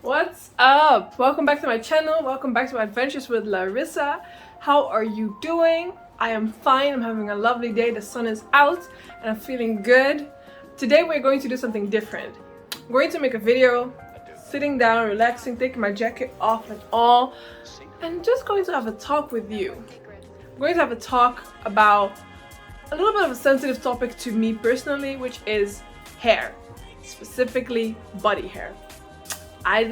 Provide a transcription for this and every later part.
What's up? Welcome back to my channel. Welcome back to Adventures with Larissa. How are you doing? I am fine. I'm having a lovely day. The sun is out and I'm feeling good. Today we're going to do something different. I'm going to make a video sitting down, relaxing, taking my jacket off and all, and just going to have a talk with you. I'm going to have a talk about a little bit of a sensitive topic to me personally, which is hair, specifically body hair. I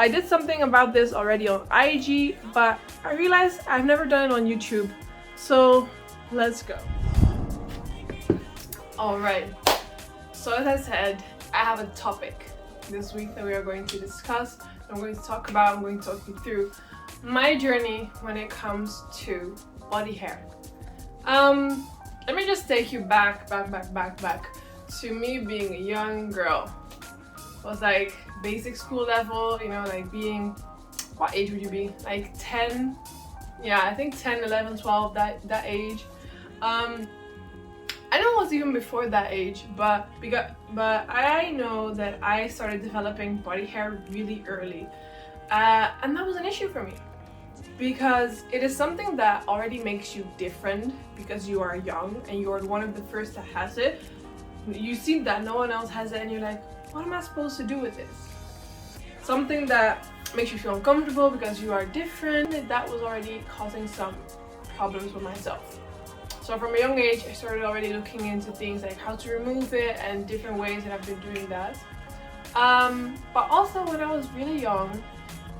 did something about this already on IG, but I realized I've never done it on YouTube. So let's go. Alright, so as I said, I have a topic this week that we are going to discuss. I'm going to talk you through my journey when it comes to body hair. Let me just take you back to me being a young girl. It was like basic school level, you know, like being, what age would you be? Like 10? Yeah, I think 10, 11, 12, that age. I know it was even before that age, but I know that I started developing body hair really early. And that was an issue for me, because it is something that already makes you different because you are young and you are one of the first that has it. You see that no one else has it and you're like, what am I supposed to do with this? Something that makes you feel uncomfortable because you are different. That was already causing some problems with myself. So from a young age, I started already looking into things like how to remove it and different ways that I've been doing that. But also when I was really young,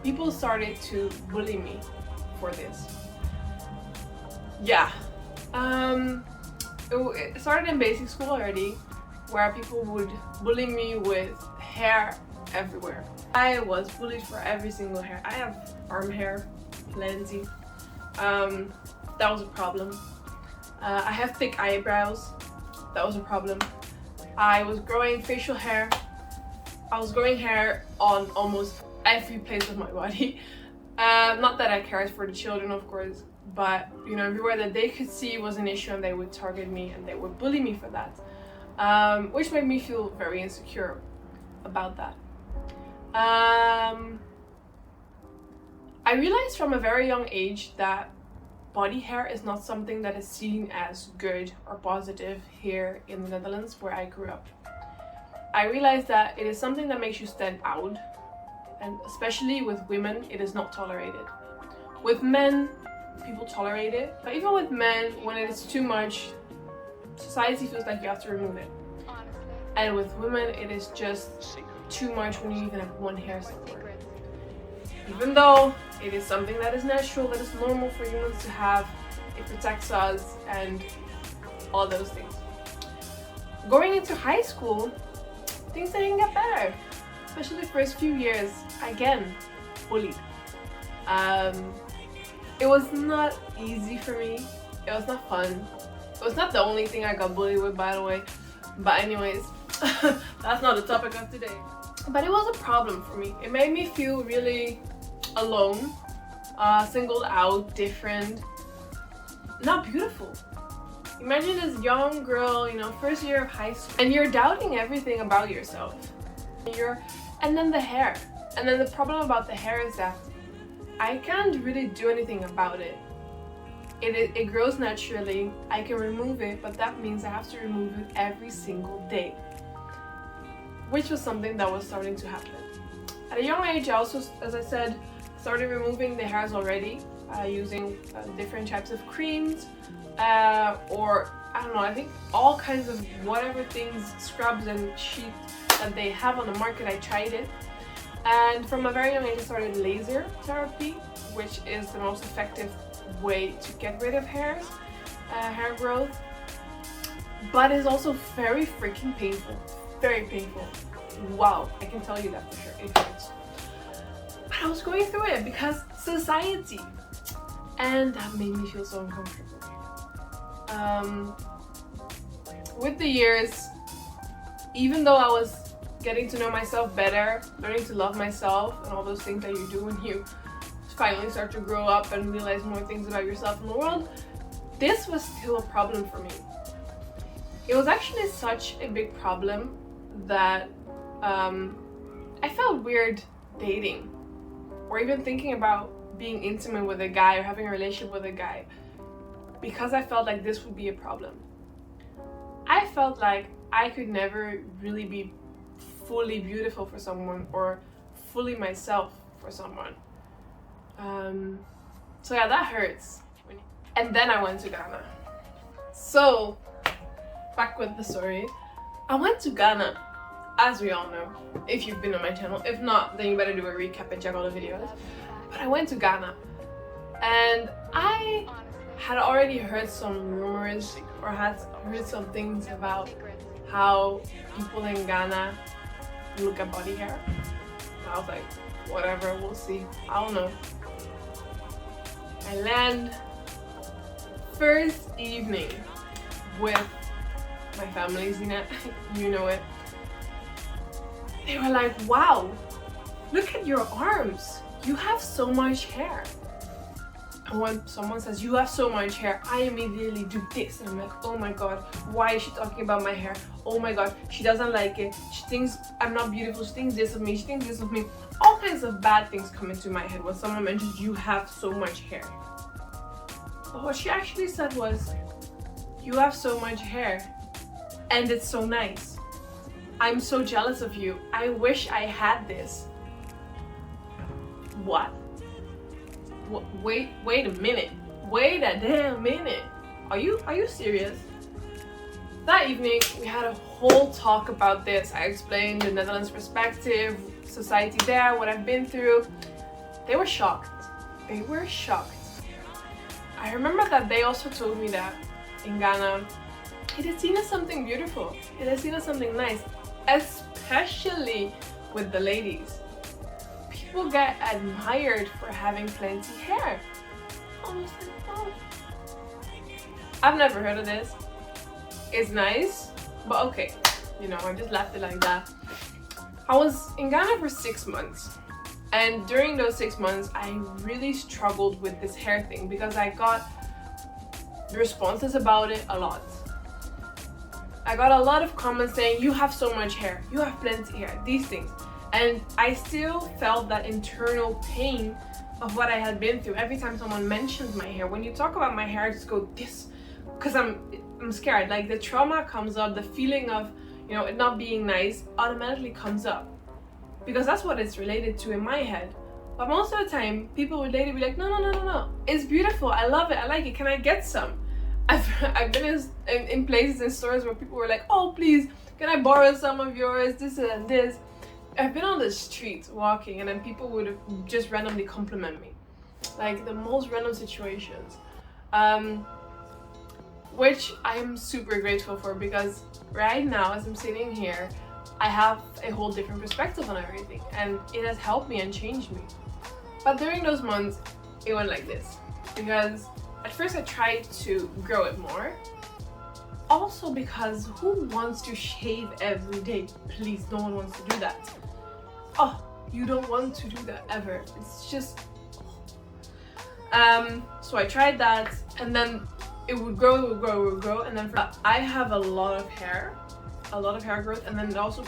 people started to bully me for this. Yeah. It started in basic school already, where people would bully me with hair everywhere. I was bullied for every single hair. I have arm hair, plenty. That was a problem. I have thick eyebrows. That was a problem. I was growing facial hair. I was growing hair on almost every place of my body. Not that I cared for the children, of course, but you know, everywhere that they could see was an issue and they would target me and they would bully me for that. Which made me feel very insecure about that. I realized from a very young age that body hair is not something that is seen as good or positive here in the Netherlands, where I grew up. I realized that it is something that makes you stand out, and especially with women, it is not tolerated. With men, people tolerate it, but even with men, when it is too much, society feels like you have to remove it. And with women, it is just too much when you even have one hair somewhere. Even though it is something that is natural, that is normal for humans to have, it protects us and all those things. Going into high school, things didn't get better. Especially the first few years, again, bullied. It was not easy for me. It was not fun. It was not the only thing I got bullied with, by the way. But anyways, that's not the topic of today. But it was a problem for me. It made me feel really alone, singled out, different, not beautiful. Imagine this young girl, you know, first year of high school, and you're doubting everything about yourself. And then the hair. And then the problem about the hair is that I can't really do anything about it. It grows naturally. I can remove it, but that means I have to remove it every single day, which was something that was starting to happen. At a young age, I also, as I said, started removing the hairs already, using different types of creams, or I don't know, I think all kinds of whatever things, scrubs and sheets that they have on the market, I tried it. And from a very young age, I started laser therapy, which is the most effective way to get rid of hair growth, but it's also very freaking painful. Very painful. Wow, I can tell you that for sure. It hurts. But I was going through it because society, and that made me feel so uncomfortable. With the years, even though I was getting to know myself better, learning to love myself, and all those things that you do when you finally start to grow up and realize more things about yourself in the world, this was still a problem for me. It was actually such a big problem that I felt weird dating or even thinking about being intimate with a guy or having a relationship with a guy because I felt like this would be a problem. I felt like I could never really be fully beautiful for someone or fully myself for someone. So yeah, that hurts. And then I went to Ghana. So, back with the story. I went to Ghana, as we all know, if you've been on my channel. If not, then you better do a recap and check all the videos. But I went to Ghana, and I had already heard some rumors or had heard some things about how people in Ghana look at body hair. And I was like, whatever, we'll see. I don't know. I land first evening with my family, Zina, you know it. They were like, wow, look at your arms. You have so much hair. And when someone says, you have so much hair, I immediately do this. And I'm like, oh my God, why is she talking about my hair? Oh my God, she doesn't like it. She thinks I'm not beautiful. She thinks this of me. She thinks this of me. All kinds of bad things come into my head when someone mentions you have so much hair. But what she actually said was, you have so much hair and it's so nice. I'm so jealous of you. I wish I had this. What? Wait a minute. Wait a damn minute. Are you serious? That evening we had a whole talk about this. I explained the Netherlands perspective, society there, what I've been through. They were shocked. They were shocked. I remember that they also told me that in Ghana, it is seen as something beautiful. It is seen as something nice, especially with the ladies. People get admired for having plenty hair. I was like, oh. I've never heard of this. It's nice, but okay. You know, I just left it like that. I was in Ghana for 6 months. And during those 6 months, I really struggled with this hair thing because I got responses about it a lot. I got a lot of comments saying, you have so much hair, you have plenty hair, these things. And I still felt that internal pain of what I had been through every time someone mentions my hair. When you talk about my hair, I just go this, because I'm scared. Like the trauma comes up, the feeling of, you know, it not being nice automatically comes up. Because that's what it's related to in my head. But most of the time, people would later be like, no, it's beautiful, I love it, I like it, can I get some? I've been in places and stores where people were like, oh please, can I borrow some of yours, this and this. I've been on the street walking and then people would just randomly compliment me. Like the most random situations. Which I'm super grateful for because right now as I'm sitting here, I have a whole different perspective on everything and it has helped me and changed me. But during those months, it went like this. Because at first I tried to grow it more. Also because who wants to shave every day? Please, no one wants to do that. Oh, you don't want to do that ever. It's just... So I tried that and then it would grow, and then I have a lot of hair growth, and then also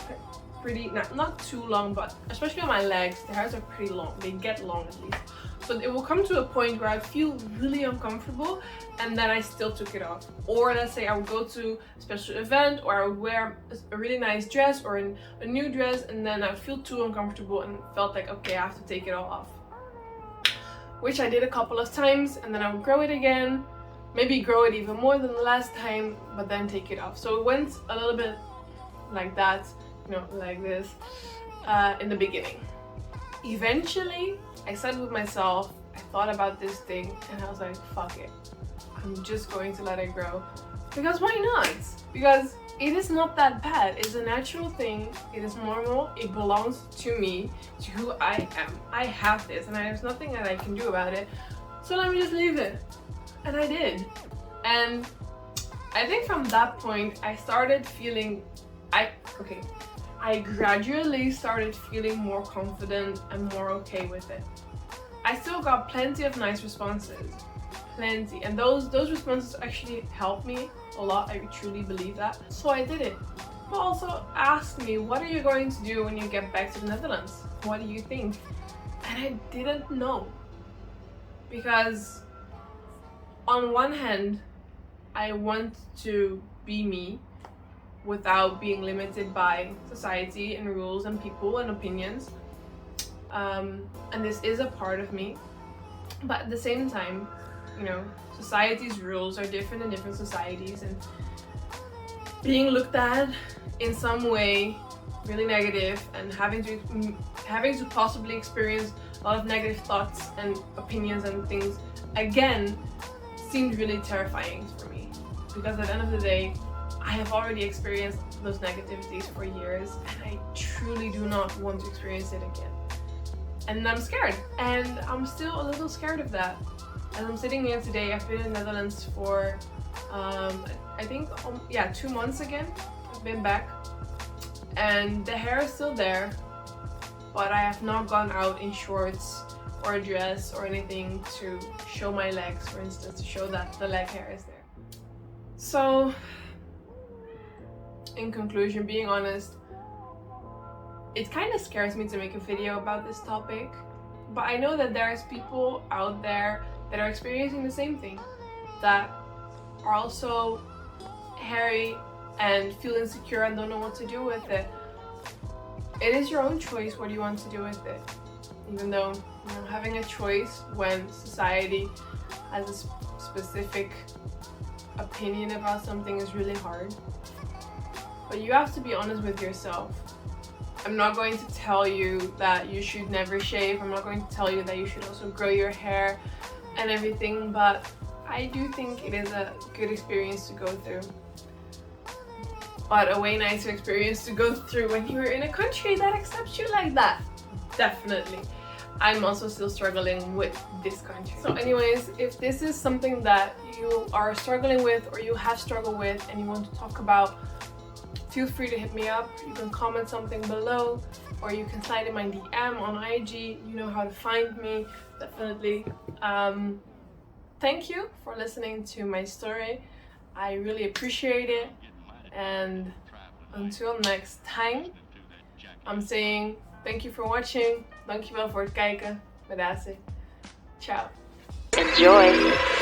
pretty, not too long, but especially on my legs, the hairs are pretty long. They get long at least. So it will come to a point where I feel really uncomfortable and then I still took it off. Or let's say I would go to a special event or I would wear a really nice dress or a new dress and then I would feel too uncomfortable and felt like, okay, I have to take it all off. Which I did a couple of times and then I would grow it again, maybe grow it even more than the last time, but then take it off. So it went a little bit like that, you know, like this, in the beginning. Eventually, I sat with myself, I thought about this thing, and I was like, fuck it. I'm just going to let it grow. Because why not? Because it is not that bad. It's a natural thing. It is normal. It belongs to me, to who I am. I have this, and there's nothing that I can do about it. So let me just leave it. And I did. And I think from that point, I started feeling, I gradually started feeling more confident and more okay with it. I still got plenty of nice responses, plenty, and those responses actually helped me a lot. I truly believe that. So I did it, People also asked me, what are you going to do when you get back to the Netherlands? What do you think? And I didn't know. Because on one hand, I want to be me without being limited by society and rules and people and opinions. And this is a part of me. But at the same time, you know, society's rules are different in different societies, and being looked at in some way really negative and having to possibly experience a lot of negative thoughts and opinions and things again seemed really terrifying for me, because at the end of the day I have already experienced those negativities for years and I truly do not want to experience it again. And I'm scared, and I'm still a little scared of that. As I'm sitting here today, I've been in the Netherlands for I think 2 months again. I've been back and the hair is still there, but I have not gone out in shorts or a dress or anything to show my legs, for instance, to show that the leg hair is there. So in conclusion, being honest, it kind of scares me to make a video about this topic, but I know that there's people out there that are experiencing the same thing, that are also hairy and feel insecure and don't know what to do with it. It is your own choice what you want to do with it, even though, you know, having a choice when society has a specific opinion about something is really hard. But you have to be honest with yourself. I'm not going to tell you that you should never shave. I'm not going to tell you that you should also grow your hair and everything, but I do think it is a good experience to go through. But a way nicer experience to go through when you're in a country that accepts you like that. Definitely. I'm also still struggling with this country. So anyways, if this is something that you are struggling with or you have struggled with and you want to talk about, feel free to hit me up. You can comment something below, or you can slide in my DM on IG. You know how to find me, definitely. Thank you for listening to my story. I really appreciate it. And until next time, I'm saying thank you for watching. Dankjewel voor het kijken. Bedankt. Ciao. Enjoy.